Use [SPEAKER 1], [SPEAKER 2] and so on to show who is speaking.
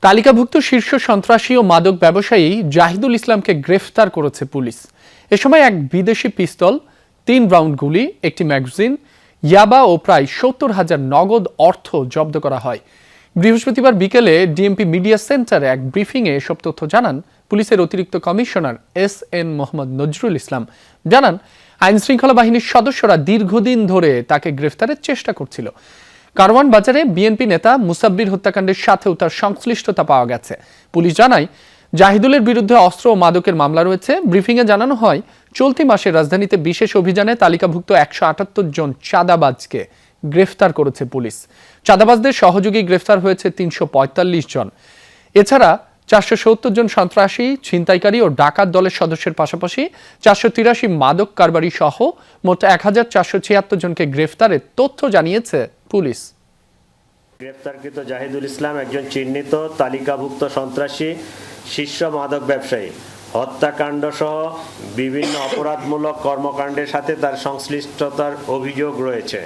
[SPEAKER 1] তালিকাভুক্ত শীর্ষ সন্ত্রাসী ও মাদক ব্যবসায়ী জাহিদুল ইসলামকে গ্রেফতার করেছে পুলিশ। এ সময় এক বিদেশি পিস্তল, ৩ রাউন্ড গুলি, একটি ম্যাগাজিন, ইয়াবা ও প্রায় ৭০,০০০ নগদ অর্থ জব্দ করা হয়। বৃহস্পতিবার বিকেলে ডিএমপি মিডিয়া সেন্টারে এক ব্রিফিংয়ে এসব তথ্য জানান পুলিশের অতিরিক্ত কমিশনার এস.এন. মোহাম্মদ নজরুল ইসলাম। জানান, আইনশৃঙ্খলা বাহিনীর সদস্যরা দীর্ঘদিন ধরে তাকে গ্রেফতারের চেষ্টা করছিল। কারওয়ান বাজারে বিএনপি নেতা মুসাব্বির হত্যাকাণ্ডের সাথেও তার সংশ্লিষ্টতা পাওয়া গেছে। পুলিশ জানায়, জাহিদুলের বিরুদ্ধে অস্ত্র ও মাদকের মামলা রয়েছে। ব্রিফিংয়ে জানানো হয়, চলতি মাসে রাজধানীতে বিশেষ অভিযানে তালিকাভুক্ত ১৭৮ জন চাঁদাবাজকে গ্রেফতার করেছে পুলিশ। চাঁদাবাজদের সহযোগী গ্রেফতার হয়েছে ৩৪৫ জন। এছাড়া ৪৭০ জন সন্ত্রাসী, ছিনতাইকারী ও ডাকাত দলের সদস্যের পাশাপাশি ৪৮৩ মাদক কারবারি সহ মোট ১,৪৭৬ জনকে গ্রেফতারের তথ্য জানিয়েছে পুলিশ।
[SPEAKER 2] গ্রেফতারকৃত জাহিদুল ইসলাম একজন চিহ্নিত তালিকাভুক্ত সন্ত্রাসী, শীর্ষ মাদক ব্যবসায়ী। হত্যাকাণ্ড সহ বিভিন্ন অপরাধমূলক কর্মকাণ্ডের সাথে তার সংশ্লিষ্টতার অভিযোগ রয়েছে।